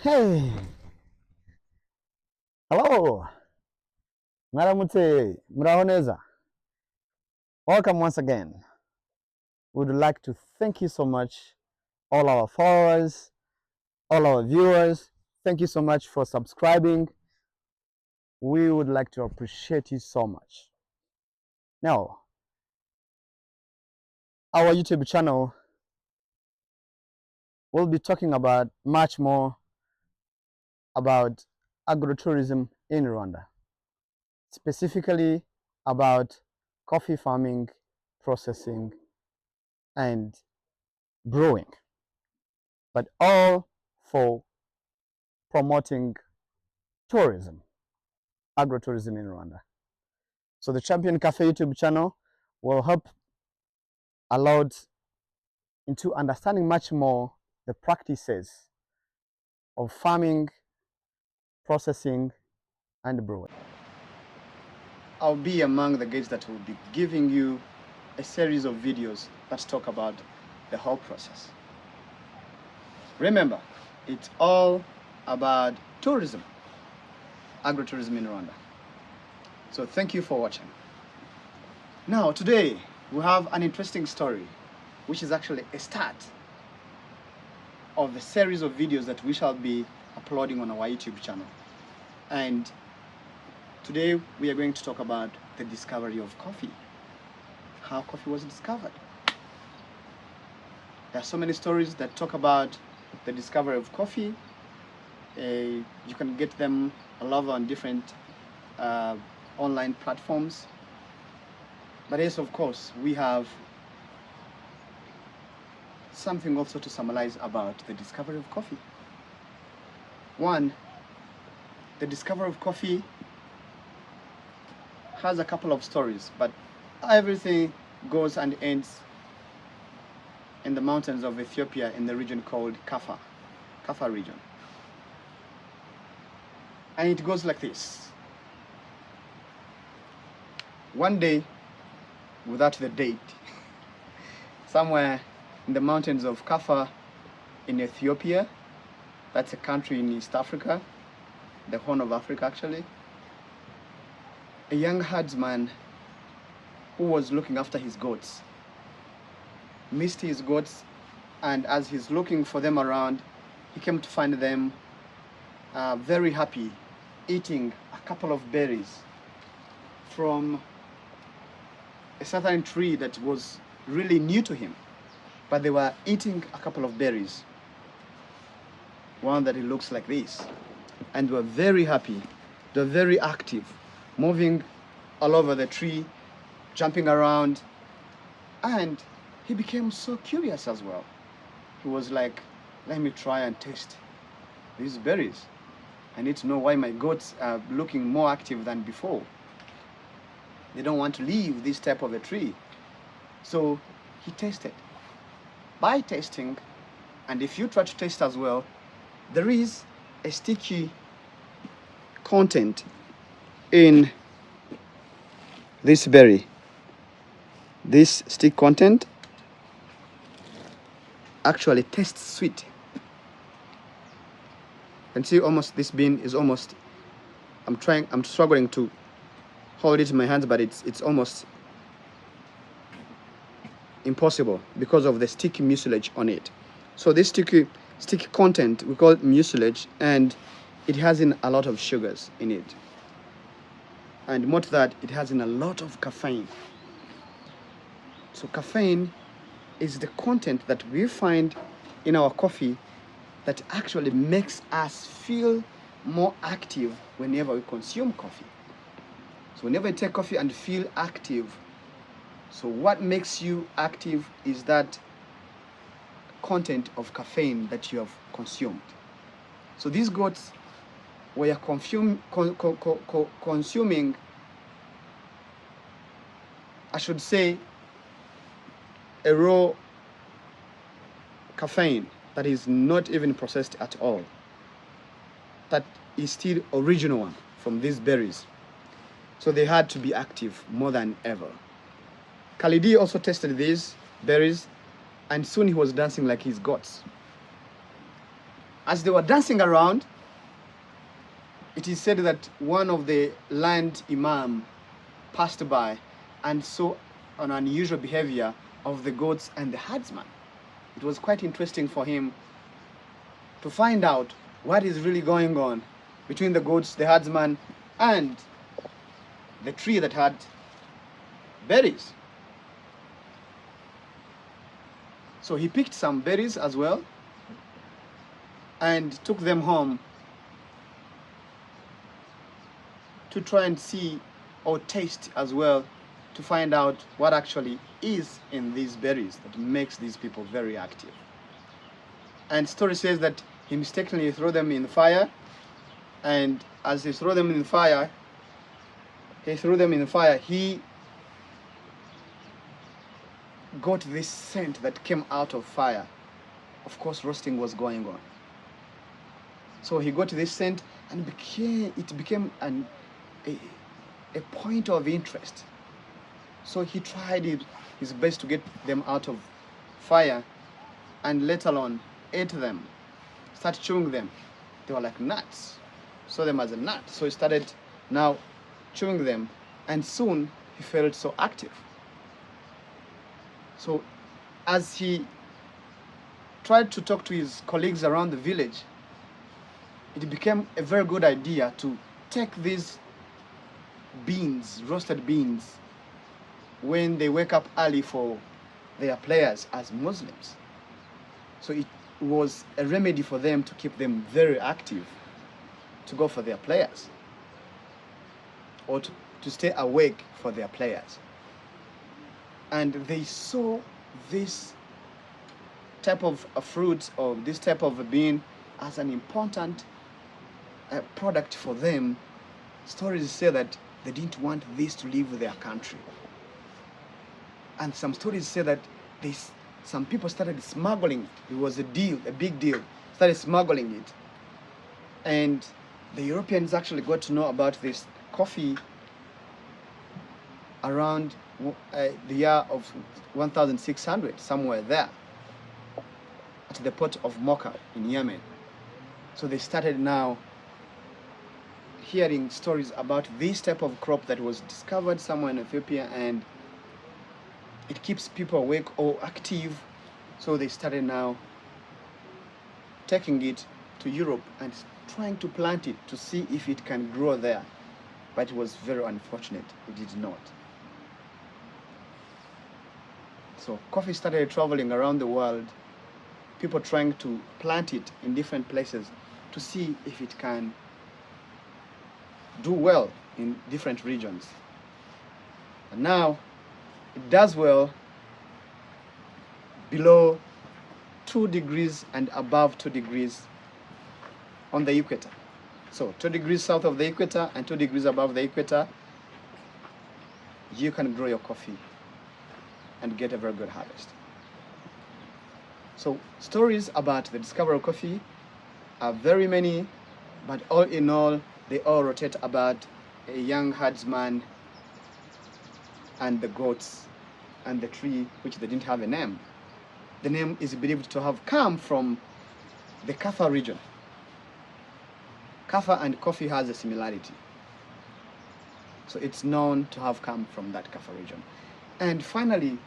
Hey, hello, Maramute, Murahoneza. Welcome once again. Would like to thank you so much, all our followers, all our viewers. Thank you so much for subscribing. We would like to appreciate you so much. Now, our YouTube channel will be talking about much more about agrotourism in Rwanda, specifically about coffee farming, processing, and brewing, but all for promoting tourism, agrotourism in Rwanda. So the Champion Cafe YouTube channel will help allowed into understanding much more the practices of farming, processing, and brewing. I'll be among the guests that will be giving you a series of videos that talk about the whole process. Remember, it's all about tourism, agrotourism in Rwanda. So thank you for watching. Now today we have an interesting story, which is actually a start of the series of videos that we shall be uploading on our YouTube channel. And today we are going to talk about the discovery of coffee, how coffee was discovered. There are so many stories that talk about the discovery of coffee. You can get them all over on different online platforms. But yes, of course, we have something also to summarize about the discovery of coffee. One, the discovery of coffee has a couple of stories, but everything goes and ends in the mountains of Ethiopia in the region called Kaffa region. And it goes like this. One day, without the date, somewhere in the mountains of Kaffa in Ethiopia, that's a country in East Africa, the Horn of Africa actually, a young herdsman who was looking after his goats missed his goats, and as he's looking for them around, he came to find them very happy eating a couple of berries from a certain tree that was really new to him, but they were eating a couple of berries, one that it looks like this, and were very happy. They're very active, moving all over the tree, jumping around, and he became so curious as well. He was like, let me try and taste these berries. I need to know why my goats are looking more active than before. They don't want to leave this type of a tree. So he tasted. By tasting, and if you try to taste as well, there is a sticky content in this berry. This stick content actually tastes sweet. And see, almost this bean is almost, I'm struggling to hold it in my hands, but it's almost impossible because of the sticky mucilage on it. So this sticky content, we call it mucilage, and it has in a lot of sugars in it. And more to that, it has in a lot of caffeine. So caffeine is the content that we find in our coffee that actually makes us feel more active whenever we consume coffee. So whenever you take coffee and feel active, so what makes you active is that content of caffeine that you have consumed. So these goats were consuming, I should say, a raw caffeine that is not even processed at all. That is still original one from these berries. So they had to be active more than ever. Khalidi also tasted these berries, and soon he was dancing like his goats. As they were dancing around, it is said that one of the land imam passed by and saw an unusual behavior of the goats and the herdsman. It was quite interesting for him to find out what is really going on between the goats, the herdsman, and the tree that had berries. So he picked some berries as well and took them home to try and see or taste as well, to find out what actually is in these berries that makes these people very active. And story says that he mistakenly threw them in the fire, and as he threw them in the fire, he got this scent that came out of fire. Of course, roasting was going on. So he got this scent, and it became a point of interest. So he tried his best to get them out of fire, and later on ate them, started chewing them. They were like nuts. Saw them as a nut. So he started now chewing them, and soon he felt so active. So as he tried to talk to his colleagues around the village, it became a very good idea to take these beans, roasted beans, when they wake up early for their prayers as Muslims. So it was a remedy for them to keep them very active, to go for their prayers, or to stay awake for their prayers. And they saw this type of fruit or this type of a bean as an important product for them. Stories say that they didn't want this to leave their country. And some stories say that some people started smuggling. It was a deal, a big deal. Started smuggling it. And the Europeans actually got to know about this coffee around the year of 1600, somewhere there, at the port of Mocha in Yemen. So they started now hearing stories about this type of crop that was discovered somewhere in Ethiopia, and it keeps people awake or active. So they started now taking it to Europe and trying to plant it to see if it can grow there. But it was very unfortunate, it did not. So coffee started traveling around the world, people trying to plant it in different places to see if it can do well in different regions. And now it does well below 2 degrees and above 2 degrees on the equator. So 2 degrees south of the equator and 2 degrees above the equator, you can grow your coffee and get a very good harvest. So stories about the discovery of coffee are very many, but all in all, they all rotate about a young herdsman and the goats and the tree, which they didn't have a name. The name is believed to have come from the Kaffa region. Kaffa and coffee has a similarity. So it's known to have come from that Kaffa region. And finally,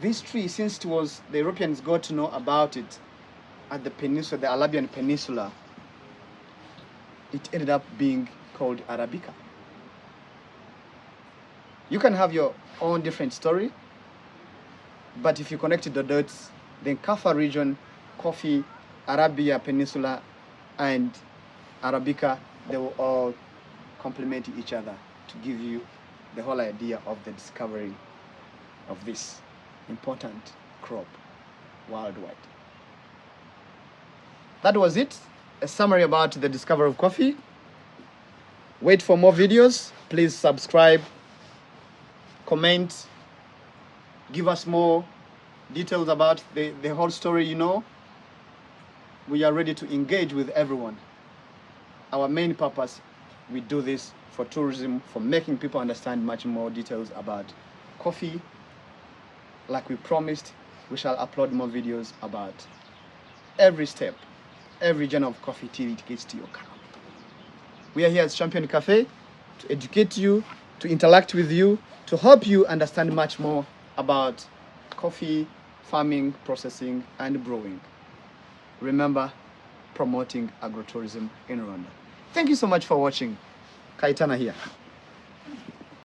this tree, since it was, the Europeans got to know about it at the peninsula, the Arabian Peninsula, it ended up being called Arabica. You can have your own different story, but if you connected the dots, then Kaffa region, coffee, Arabia Peninsula, and Arabica, they will all complement each other to give you the whole idea of the discovery of this important crop worldwide. That was it, a summary about the discovery of coffee. Wait for more videos. Please subscribe, comment, give us more details about the whole story. You know, we are ready to engage with everyone. Our main purpose, we do this for tourism, for making people understand much more details about coffee. Like we promised, we shall upload more videos about every step every genre of coffee till it gets to your cup. We are here at Champion Cafe to educate you, to interact with you, to help you understand much more about coffee, farming, processing, and brewing. Remember, promoting agrotourism in Rwanda. Thank you so much for watching. Kaitana here.